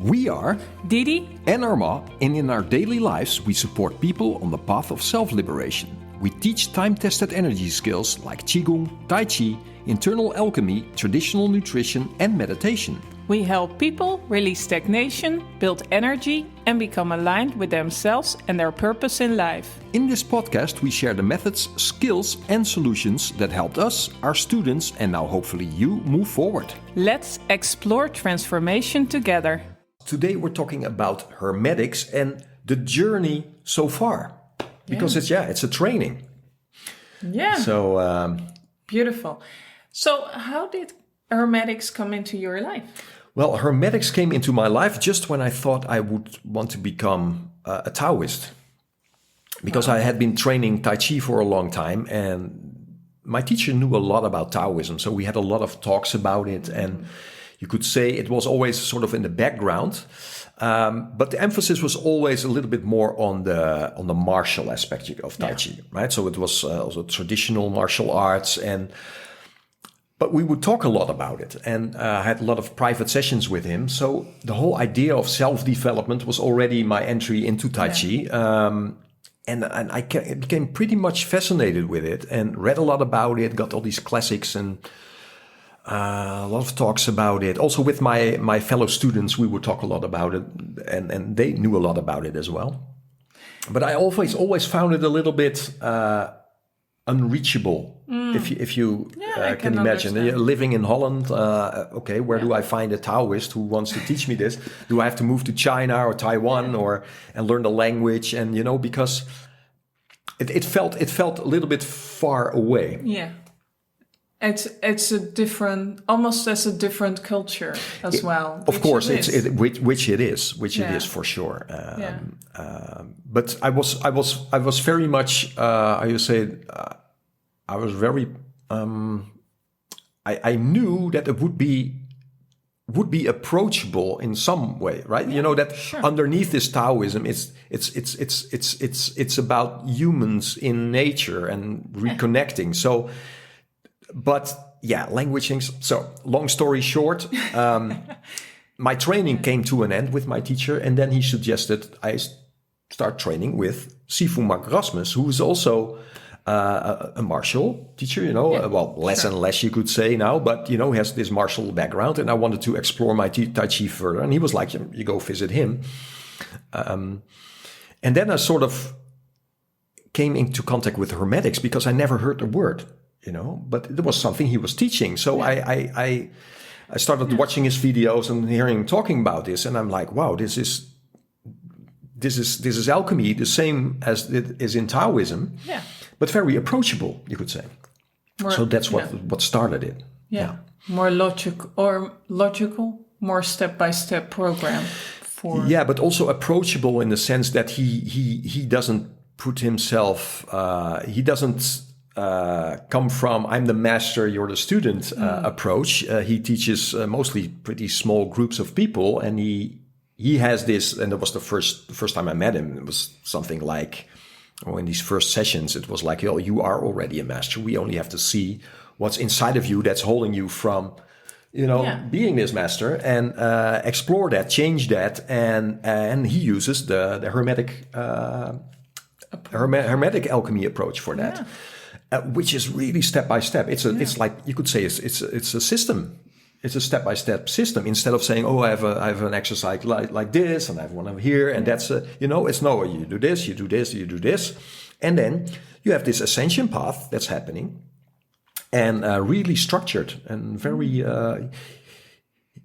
We are Didi and Arma, and in our daily lives we support people on the path of self-liberation. We teach time-tested energy skills like Qigong, Tai Chi, internal alchemy, traditional nutrition and meditation. We help people release stagnation, build energy, and become aligned with themselves and their purpose in life. In this podcast, we share the methods, skills, and solutions that helped us, our students, and now hopefully you move forward. Let's explore transformation together. Today, we're talking about Hermetics and the journey so far, because it's a training. Yeah. So beautiful. So, how did Hermetics come into your life? Well, Hermetics came into my life just when I thought I would want to become a Taoist. Because I had been training Tai Chi for a long time and my teacher knew a lot about Taoism. So we had a lot of talks about it and you could say it was always sort of in the background. But the emphasis was always a little bit more on the martial aspect of Tai Chi, right? So it was also traditional martial arts but we would talk a lot about it and I had a lot of private sessions with him. So the whole idea of self-development was already my entry into Tai Chi. And I became pretty much fascinated with it and read a lot about it, got all these classics and a lot of talks about it. Also with my fellow students, we would talk a lot about it and they knew a lot about it as well. But I always found it a little bit unreachable. If you can imagine living in Holland, where do I find a Taoist who wants to teach me this? Do I have to move to China or Taiwan and learn the language? And because it felt a little bit far away. Yeah, it's a different, almost as a different culture as well. Of course, which it is for sure. But I was very much I was very I knew that it would be approachable in some way, right? Underneath this Taoism, it's about humans in nature and reconnecting. So, but language things. So, long story short, my training came to an end with my teacher, and then he suggested I start training with Sifu Mark Rasmus, who is also a martial teacher, less and less you could say now, but, has this martial background. And I wanted to explore my Tai Chi further. And he was like, you go visit him. And then I sort of came into contact with Hermetics because I never heard the word, but it was something he was teaching. So I started watching his videos and hearing him talking about this. And I'm like, wow, this is alchemy, the same as it is in Taoism. Yeah. But very approachable, you could say. So that's what started it. Yeah. More logical, more step-by-step program for. Yeah, but also approachable in the sense that he doesn't put himself. He doesn't come from I'm the master, you're the student approach. He teaches mostly pretty small groups of people, and he has this. And it was the first time I met him. It was something like. In these first sessions, it was like, you are already a master. We only have to see what's inside of you that's holding you from, being this master and explore that, change that. And he uses the Hermetic alchemy approach for that, which is really step by step. It's like, you could say it's a system. It's a step-by-step system. Instead of saying, I have an exercise like this, and I have one over here, and that's it's no, you do this, you do this, you do this, and then you have this ascension path that's happening, and really structured and very.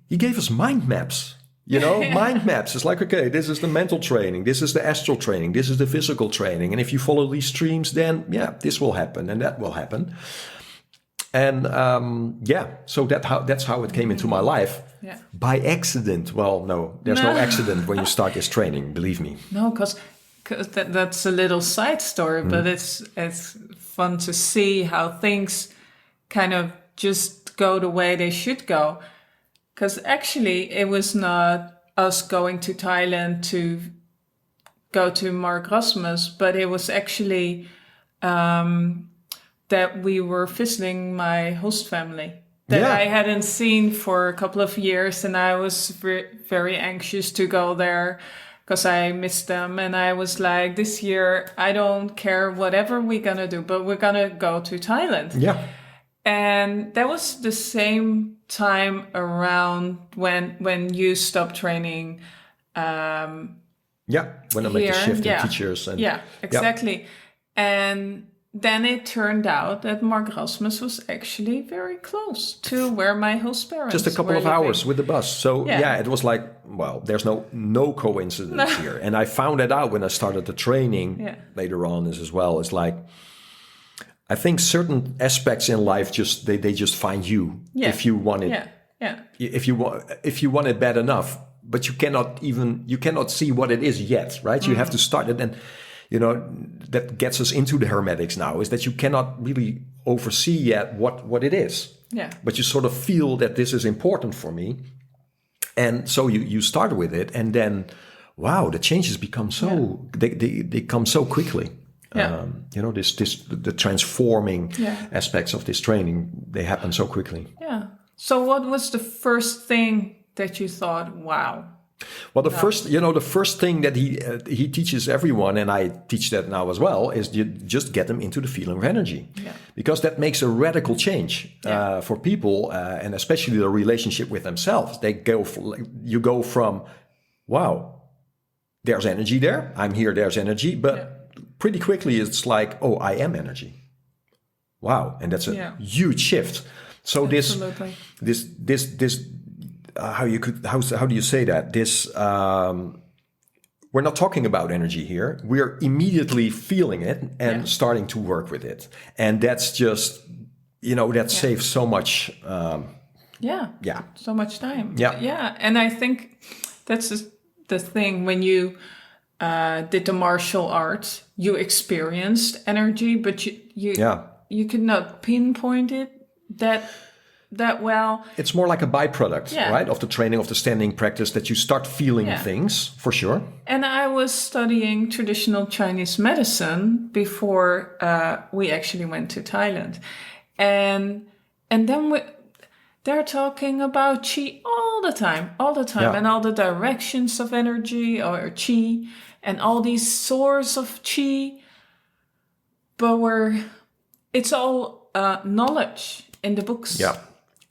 He gave us mind maps. Mind maps. It's like, okay, this is the mental training, this is the astral training, this is the physical training, and if you follow these streams, then this will happen and that will happen. And so that's how it came into my life by accident. Well, no, there's no accident when you start this training. Believe me. No, because that's a little side story, but it's fun to see how things kind of just go the way they should go. Because actually, it was not us going to Thailand to go to Mark Rasmus, but it was actually. That we were visiting my host family that Yeah. I hadn't seen for a couple of years, and I was very anxious to go there because I missed them. And I was like, this year, I don't care whatever we're gonna do, but we're gonna go to Thailand. Yeah. And that was the same time around when you stopped training. Yeah. When I made the Here, shift in yeah. teachers. And Yeah, exactly. And then it turned out that Mark Rasmus was actually very close to where my host parents just a couple were of living. hours with the bus. So Yeah. yeah, it was like, well, there's no coincidence here. And I found it out when I started the training Yeah. later on as well. It's like, I think certain aspects in life they just find you Yeah. if you want it. Yeah, yeah, If you want it bad enough, but you cannot see what it is yet, right? You have to start it. And that gets us into the Hermetics now, is that you cannot really oversee yet what it is. yeah. But you sort of feel that this is important for me. And so you start with it, and then, wow, the changes become they come so quickly. Yeah. The transforming Yeah. aspects of this training, they happen so quickly. Yeah. So what was the first thing that you thought, wow? Well, the first thing that he teaches everyone, and I teach that now as well, is you just get them into the feeling of energy, because that makes a radical change for people, and especially the relationship with themselves. You go from, wow, there's energy there. I'm here. There's energy, but pretty quickly it's like, oh, I am energy. Wow, and that's a huge shift. So Absolutely. this. How do you say that? This we're not talking about energy here. We're immediately feeling it and starting to work with it, and that's just that saves so much. So much time. Yeah. And I think that's the thing when you did the martial arts, you experienced energy, but you could not pinpoint it that well. It's more like a byproduct, right, of the training, of the standing practice, that you start feeling things, for sure. And I was studying traditional Chinese medicine before we actually went to Thailand. And then they're talking about qi all the time, and all the directions of energy or qi and all these sources of qi. But it's all knowledge in the books. Yeah.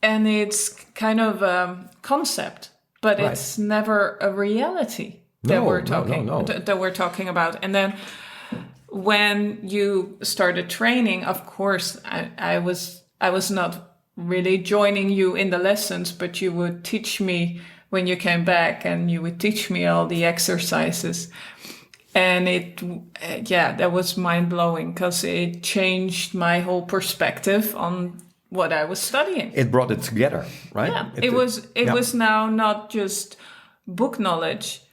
And it's kind of a concept, but it's never a reality that we're talking about. And then when you started training, of course, I was not really joining you in the lessons, but you would teach me when you came back, and you would teach me all the exercises. And that was mind blowing, because it changed my whole perspective on what I was studying. It brought it together, right? Yeah, it was now not just book knowledge.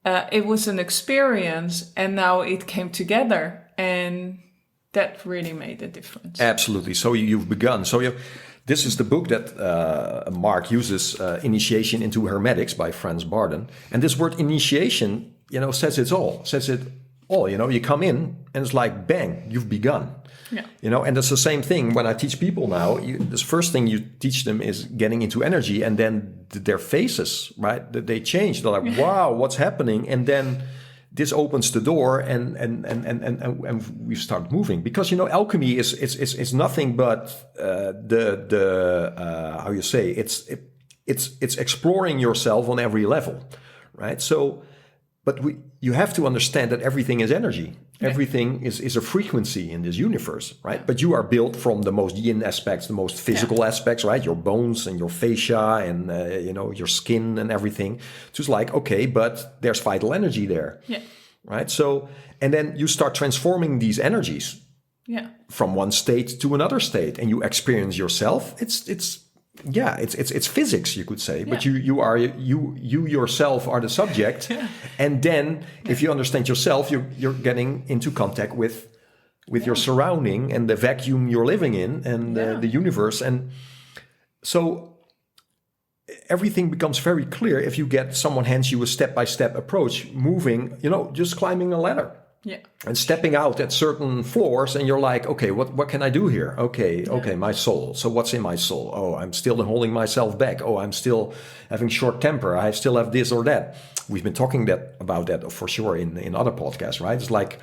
It was an experience, and now it came together, and that really made a difference. Absolutely. So you've begun. This is the book that Mark uses, Initiation into Hermetics by Franz Barden. And this word initiation, says it all. You come in and it's like, bang, you've begun. Yeah. And it's the same thing when I teach people now. The first thing you teach them is getting into energy, and then their faces, right? They change. They're like, wow, what's happening? And then this opens the door, and we start moving, because alchemy is nothing but how you say, it's exploring yourself on every level, right? So, but you have to understand that everything is energy. Everything is a frequency in this universe, right? But you are built from the most yin aspects, the most physical aspects, right? Your bones and your fascia and your skin and everything. So it's like, okay, but there's vital energy there, right? So, and then you start transforming these energies from one state to another state, and you experience yourself. It's physics, you could say, but you yourself are the subject, and then if you understand yourself, you're getting into contact with your surrounding and the vacuum you're living in, and the universe, and so everything becomes very clear if you get someone hands you a step-by-step approach, moving, just climbing a ladder. Yeah. And stepping out at certain floors, and you're like, okay, what can I do here? Okay, my soul. So what's in my soul? Oh, I'm still holding myself back. Oh, I'm still having short temper. I still have this or that. We've been talking about that for sure in other podcasts, right? It's like,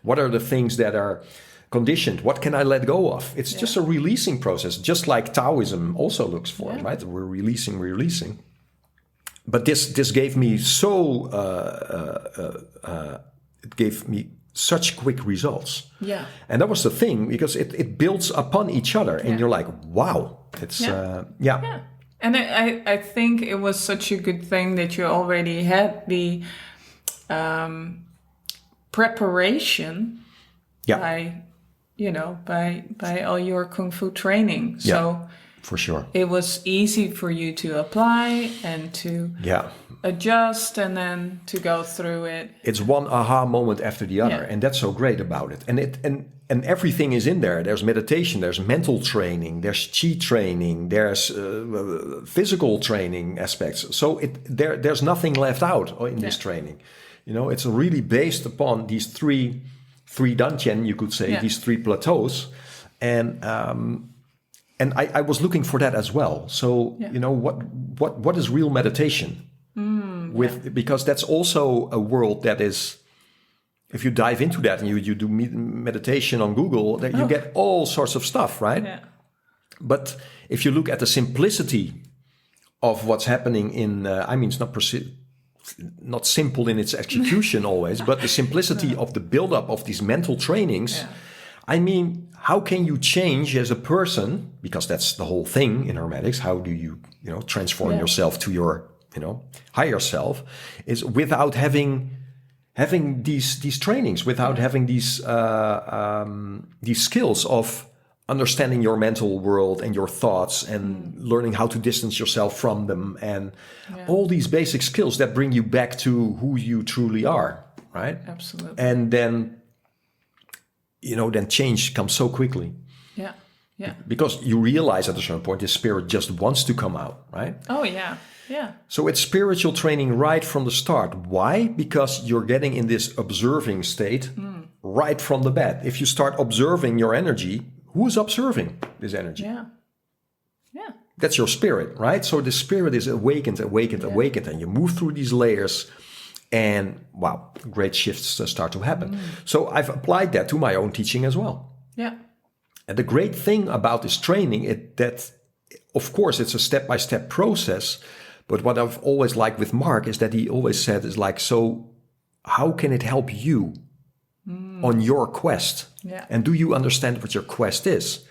what are the things that are conditioned? What can I let go of? It's just a releasing process, just like Taoism also looks for, right? We're releasing. But this gave me it gave me such quick results. Yeah. And that was the thing, because it builds upon each other, and you're like, wow, it's Yeah. And I think it was such a good thing that you already had the preparation by all your Kung Fu training. So for sure. it was easy for you to apply and to adjust and then to go through it. It's one aha moment after the other, and that's so great about it. And everything is in there. There's meditation, there's mental training, there's chi training, there's physical training aspects. So there's nothing left out in this training. It's really based upon these three dantian, you could say, these three plateaus, and I was looking for that as well. So what is real meditation? Because that's also a world that is, if you dive into that and you do meditation on Google, that you get all sorts of stuff, right? Yeah. But if you look at the simplicity of what's happening it's not simple in its execution always, but the simplicity of the buildup of these mental trainings. How can you change as a person? Because that's the whole thing in Hermetics. How do you transform yourself to your higher self, is without having these trainings, without having these skills of understanding your mental world and your thoughts, and learning how to distance yourself from them, and all these basic skills that bring you back to who you truly are, right? Absolutely. And then then change comes so quickly. Yeah. Because you realize at a certain point, the spirit just wants to come out, right? Oh, yeah. Yeah. So it's spiritual training right from the start. Why? Because you're getting in this observing state right from the bat. If you start observing your energy, who's observing this energy? Yeah. That's your spirit, right? So the spirit is awakened, and you move through these layers, and wow, great shifts start to happen. So I've applied that to my own teaching as well. Yeah. And the great thing about this training is that, of course, it's a step-by-step process. But what I've always liked with Mark is that he always said is like, so how can it help you on your quest? Yeah. And do you understand what your quest is?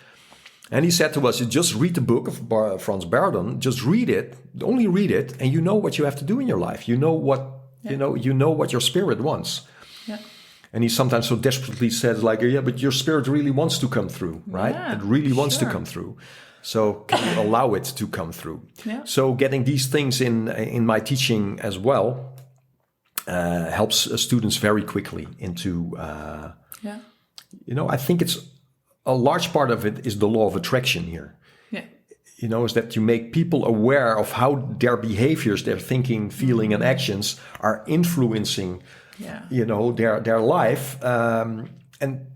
And he said to us, you just read the book of Franz Bardon, just read it, only read it, and you know what you have to do in your life. You know what you know what your spirit wants. Yeah. And he sometimes so desperately says like, but your spirit really wants to come through, right? Yeah, it really wants to come through. So can you allow it to come through? Yeah. So getting these things in my teaching as well helps students very quickly into, I think it's a large part of it is the law of attraction here. Yeah. Is that you make people aware of how their behaviors, their thinking, feeling, and actions are influencing, their life. And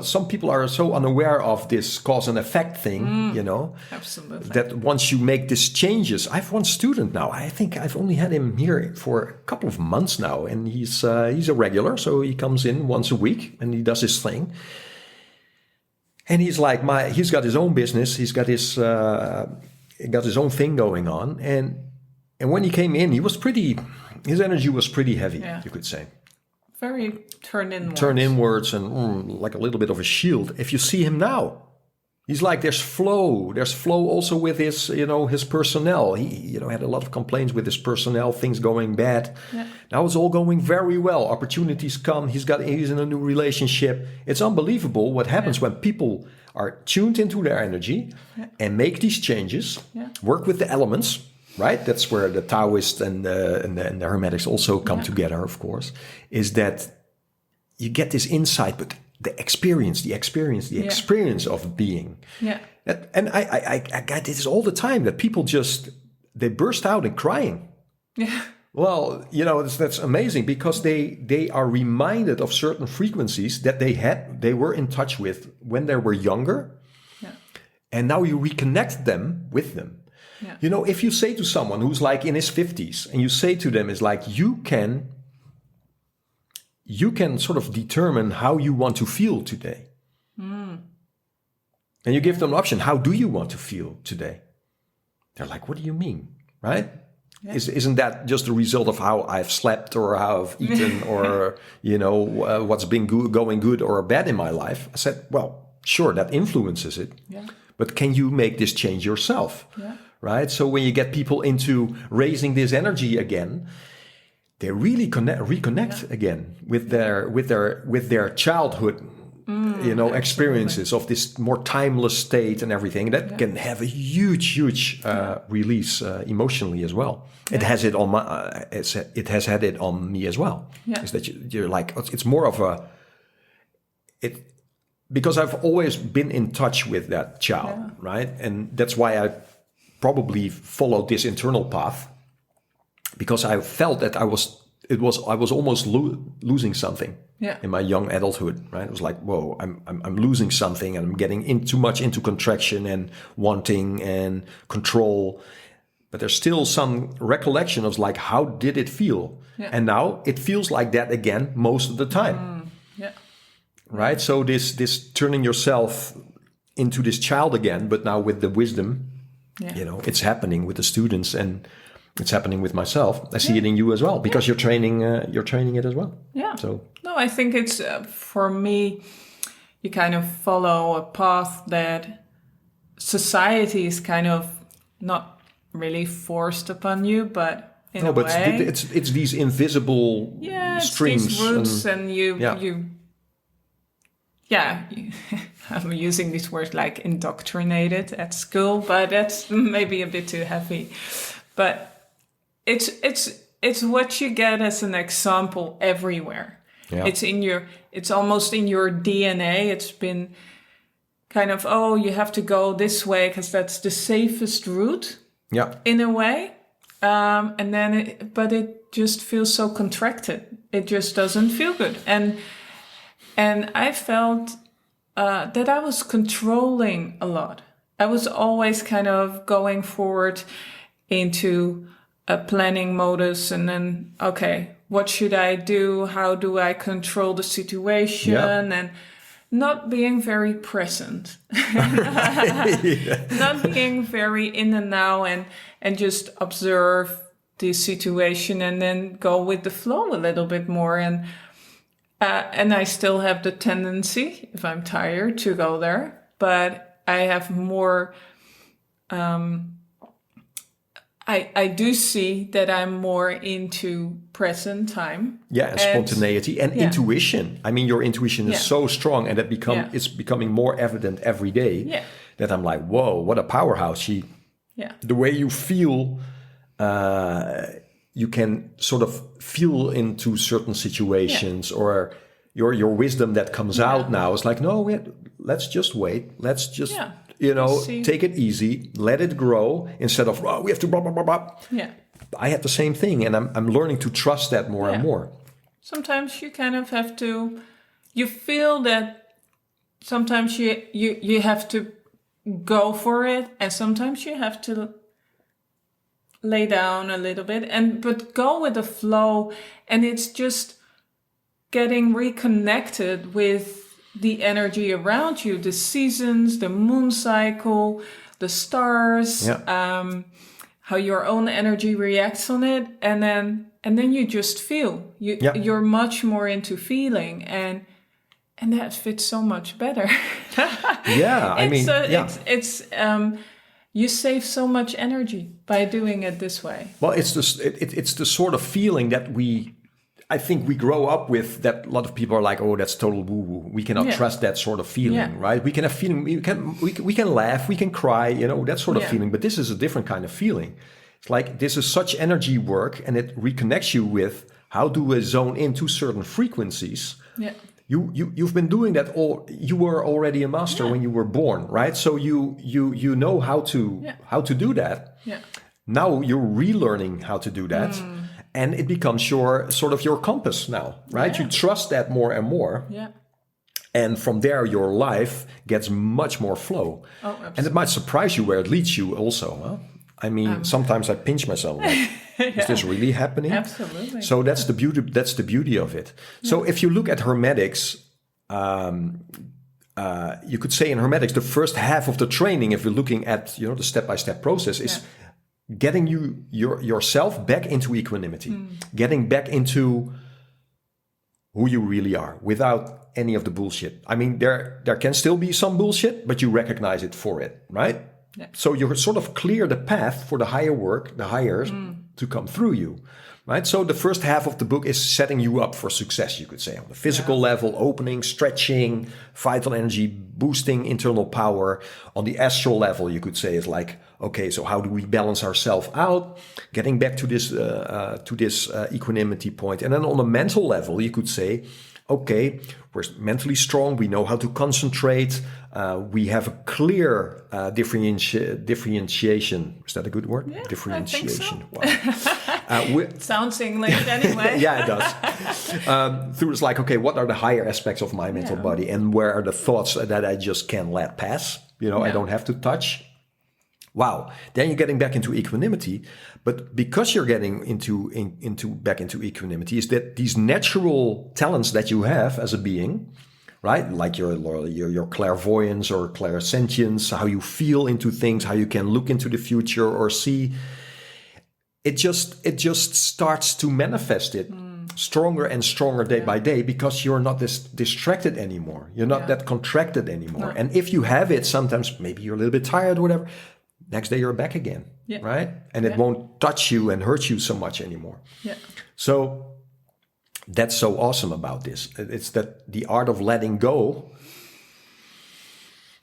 some people are so unaware of this cause and effect thing, Absolutely. that once you make these changes, I have one student now. I think I've only had him here for a couple of months now, and he's a regular, so he comes in once a week and he does his thing. And he's like he's got his own business. He's got his own thing going on. And when he came in, his energy was pretty heavy, you could say. Very turn inwards and like a little bit of a shield. If you see him now, he's like, there's flow also with his, his personnel. He, had a lot of complaints with his personnel, things going bad. Yeah. Now it's all going very well. Opportunities come. He's in a new relationship. It's unbelievable what happens when people are tuned into their energy and make these changes, work with the elements, right? That's where the Taoists and the Hermetics also come together, of course, is that you get this insight, but the experience of being. Yeah. And I get this all the time, that people they burst out in crying. Yeah. Well, that's amazing because they are reminded of certain frequencies that they were in touch with when they were younger, and now you reconnect them with them. Yeah. If you say to someone who's like in his 50s, and you say to them, is like you can sort of determine how you want to feel today, and you give them an option. How do you want to feel today? They're like, what do you mean, right? Yeah. Isn't that just a result of how I've slept or how I've eaten or, what's been going good or bad in my life? I said, well, sure, that influences it. Yeah. But can you make this change yourself? Yeah. Right? So when you get people into raising this energy again, they really reconnect again with their childhood experiences of this more timeless state and everything that can have a huge release emotionally as well. Yeah. It has had it on me as well. Yeah. Is that you're like, it's more of because I've always been in touch with that child, right? And that's why I probably followed this internal path, because I felt that I was almost losing something in my young adulthood, right? It was like, whoa, I'm losing something, and I'm getting too much into contraction and wanting and control. But there's still some recollection of like, how did it feel? Yeah. And now it feels like that again most of the time. Right? So this turning yourself into this child again, but now with the wisdom, it's happening with the students, and it's happening with myself. I see it in you as well, because you're training it as well. Yeah. So no, I think it's for me, you kind of follow a path that society is kind of not really forced upon you, but in a way, it's these invisible streams, it's these roots, and you. Yeah, I'm using these words like indoctrinated at school, but that's maybe a bit too heavy. But it's what you get as an example everywhere. Yeah. It's almost in your DNA. It's been kind of, you have to go this way because that's the safest route. Yeah. In a way. And then but it just feels so contracted. It just doesn't feel good. And I felt that I was controlling a lot. I was always kind of going forward into a planning modus, and then, okay, what should I do? How do I control the situation? Yeah. And not being very present. Not being very in the now and just observe the situation and then go with the flow a little bit more. And I still have the tendency, if I'm tired, to go there. But I have more... I do see that I'm more into present time. Yeah, and spontaneity and intuition. I mean, your intuition is so strong, and it's becoming more evident every day. Yeah. That I'm like, whoa, what a powerhouse. The way you feel... you can sort of feel into certain situations, or your wisdom that comes out now is like, no, let's just wait. Let's just, take it easy, let it grow, instead of, we have to blah, blah, blah, blah. Yeah. I had the same thing, and I'm learning to trust that more and more. Sometimes you kind of have to, you feel that sometimes you have to go for it, and sometimes you have to lay down a little bit, but go with the flow. And it's just getting reconnected with the energy around you, the seasons, the moon cycle, the stars, how your own energy reacts on it, and then you just feel. You're much more into feeling, and that fits so much better. You save so much energy by doing it this way. Well, it's the sort of feeling that I think we grow up with, that a lot of people are like, oh, that's total woo-woo. We cannot trust that sort of feeling, right? We can have feeling, we can laugh, we can cry, that sort of feeling. But this is a different kind of feeling. It's like, this is such energy work, and it reconnects you with how do I zone into certain frequencies. Yeah. You've been doing that you were already a master when you were born, right? So you know how to do that. Yeah. Now you're relearning how to do that. And it becomes your sort of your compass now, right? You trust that more and more. Yeah. And from there, your life gets much more flow. Oh, absolutely. And it might surprise you where it leads you also. Huh? I mean, sometimes I pinch myself like, is this really happening? Absolutely. So that's the beauty. That's the beauty of it. So if you look at Hermetics, you could say in Hermetics, the first half of the training, if you're looking at the step-by-step process, is getting yourself back into equanimity, getting back into who you really are without any of the bullshit. I mean, there can still be some bullshit, but you recognize it for it, right? Yeah. So you sort of clear the path for the higher work, the higher to come through you, right? So the first half of the book is setting you up for success, you could say, on the physical level, opening, stretching, vital energy, boosting internal power. On the astral level, you could say, is like, okay, so how do we balance ourselves out, getting back to this equanimity point. And then on the mental level, you could say, okay, we're mentally strong. We know how to concentrate. We have a clear differentiation. Is that a good word? Yeah, Differentiation. I think so. Wow. Sounds English anyway. Yeah, it does. Through it's like, okay, what are the higher aspects of my mental body, and where are the thoughts that I just can't let pass? I don't have to touch. Wow. Then you're getting back into equanimity. But because you're getting back into equanimity, is that these natural talents that you have as a being, right? Like your clairvoyance or clairsentience, how you feel into things, how you can look into the future or see. It just starts to manifest it stronger and stronger day by day, because you're not this distracted anymore. You're not that contracted anymore. No. And if you have it, sometimes maybe you're a little bit tired or whatever. Next day you're back again, right? And it won't touch you and hurt you so much anymore. Yeah. So that's so awesome about this. It's that the art of letting go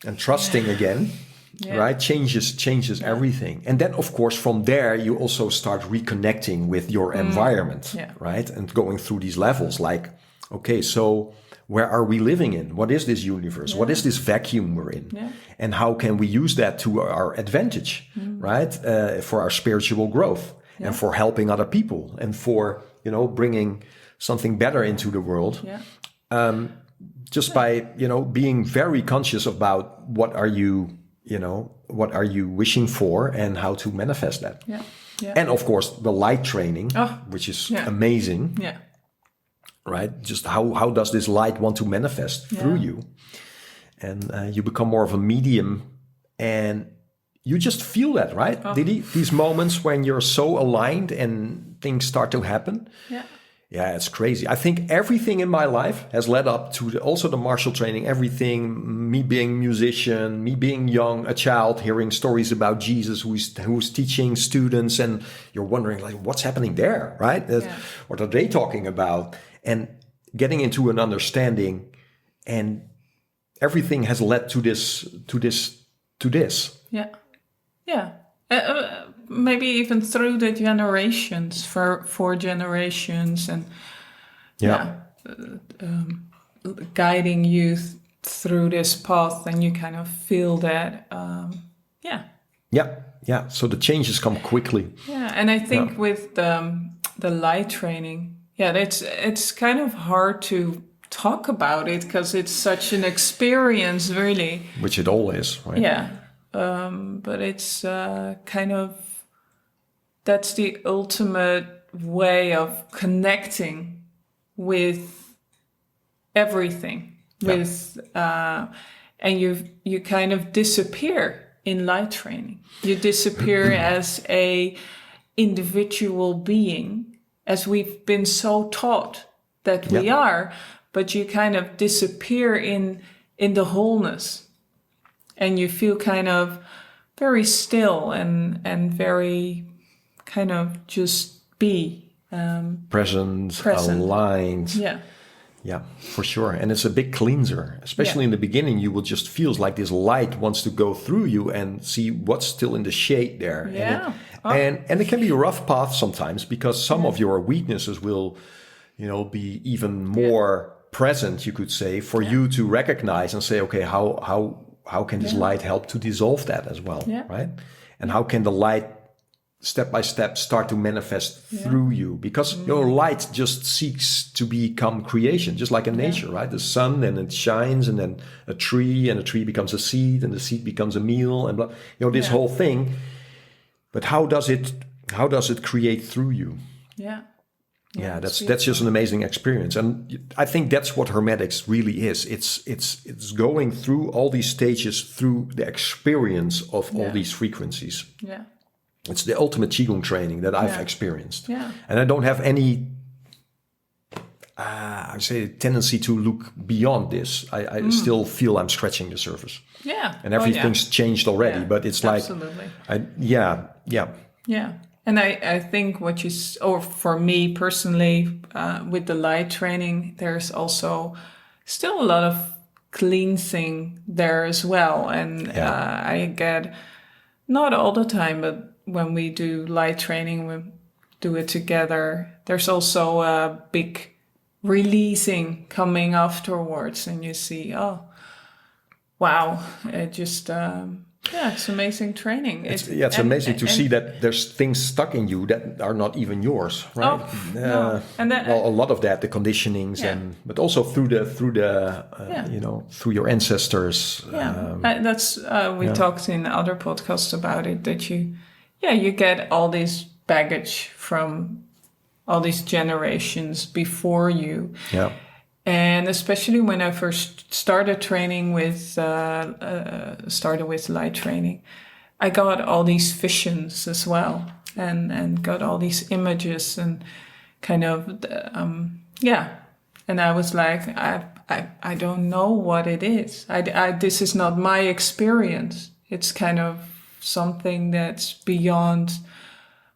and trusting again, right? Changes everything. And then, of course, from there, you also start reconnecting with your environment, right? And going through these levels like, okay, so where are we living in? What is this universe? What is this vacuum we're in? Yeah. And how can we use that to our advantage, right? For our spiritual growth and for helping other people and for, bringing something better into the world. Yeah. Just by, being very conscious about what are you wishing for and how to manifest that. Yeah. Yeah. And of course, the light training, which is amazing. Yeah. Right? Just how does this light want to manifest through you? And you become more of a medium, and you just feel that, right? These moments when you're so aligned and things start to happen. Yeah. Yeah, it's crazy. I think everything in my life has led up to also the martial training, everything, me being a musician, me being young, a child, hearing stories about Jesus who's teaching students, and you're wondering, like, what's happening there, right? What are they talking about? And getting into an understanding, and everything has led to this. Yeah. Yeah. Maybe even through the generations, for 4 generations, and guiding you through this path, and you kind of feel that, Yeah. So the changes come quickly. Yeah, and I think with the light training, it's kind of hard to talk about it because it's such an experience, really. Which it all is, right? Yeah. But it's kind of, that's the ultimate way of connecting with everything, and you kind of disappear in light training. You disappear as a individual being, as we've been so taught that we are, but you kind of disappear in the wholeness. And you feel kind of very still and very kind of just be present, aligned. Yeah, for sure. And it's a big cleanser, especially in the beginning. You will just feel like this light wants to go through you and see what's still in the shade there. Yeah. And it can be a rough path sometimes, because some of your weaknesses will, be even more present, you could say, for you to recognize and say, okay, how can this light help to dissolve that as well, right? And how can the light step by step start to manifest through you, because your light just seeks to become creation, just like in nature, right? The sun, and it shines, and then a tree becomes a seed, and the seed becomes a meal, and blah, this whole thing. But how does it create through you? Yeah, that's just an amazing experience, and I think that's what Hermetics really is. It's going through all these stages through the experience of all these frequencies. Yeah. It's the ultimate Qigong training that I've experienced. Yeah. And I don't have any, I say, tendency to look beyond this. I still feel I'm scratching the surface. Yeah. And everything's changed already, but it's like... Absolutely. Yeah. Yeah. And I think or for me personally, with the light training, there's also still a lot of cleansing there as well. And I get, not all the time, but when we do light training, we do it together, there's also a big releasing coming afterwards, and you see, oh, wow, it just, it's amazing training. It's amazing to see that there's things stuck in you that are not even yours, right? No. And that, well, a lot of that, the conditionings, but also through through your ancestors. That's we talked in other podcasts about it, that you get all this baggage from all these generations before you. Yeah. And especially when I first started training with light training, I got all these visions as well, and got all these images, and kind of And I was like, I don't know what it is. This is not my experience. It's kind of something that's beyond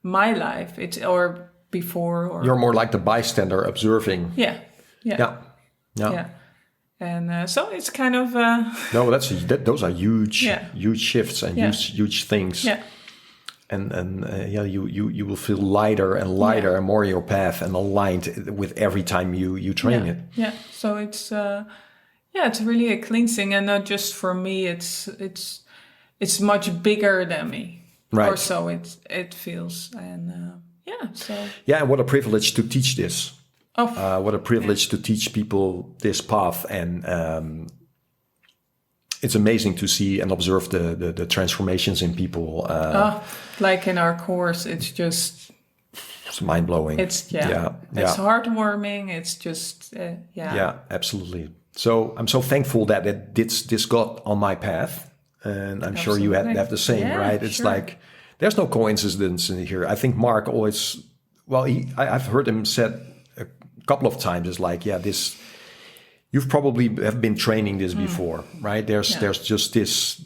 my life. You're more like the bystander observing. Yeah. And so it's kind of no, those are huge shifts and huge things. And you will feel lighter and lighter and more in your path and aligned with every time you train it. So it's it's really a cleansing, and not just for me. It's much bigger than me, right? Or so it feels, and and what a privilege to teach this. What a privilege to teach people this path, and it's amazing to see and observe the transformations in people. Like in our course, it's mind blowing. It's it's heartwarming. It's just absolutely. So I'm so thankful that this got on my path, and I'm sure you have the same, right? It's like there's no coincidence in here. I think Mark always, I've heard him said a couple of times, is like, this, you've probably have been training this before, right? There's just this,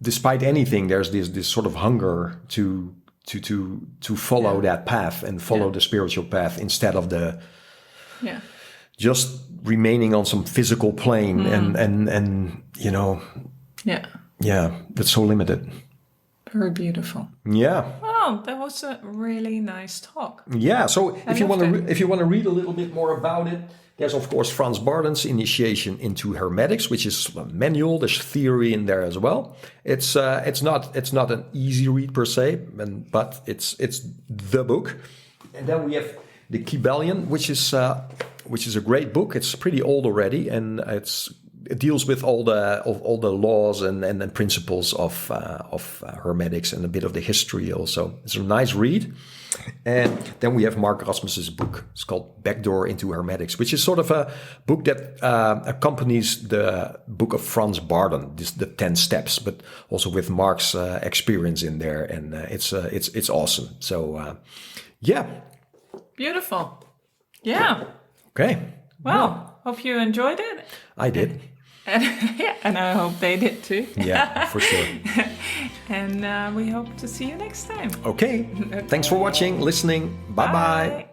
despite anything, there's this sort of hunger to follow that path and follow the spiritual path, instead of the just remaining on some physical plane and that's so limited. Very beautiful. Yeah. Wow, that was a really nice talk. Yeah. So if you want to read a little bit more about it, there's of course Franz Barden's Initiation into Hermetics, which is a manual. There's theory in there as well. It's not an easy read per se, but it's the book. And then we have the Kybalion, which is a great book. It's pretty old already, and it deals with all the laws and principles of Hermetics, and a bit of the history also. It's a nice read. And then we have Mark Rasmussen's book. It's called Backdoor into Hermetics, which is sort of a book that accompanies the book of Franz Barden, the 10 steps, but also with Mark's experience in there, and it's awesome. So beautiful. Yeah. Okay. Well, hope you enjoyed it. I did. And I hope they did too. Yeah, for sure. And we hope to see you next time. Okay. Thanks for watching, listening. Bye-bye.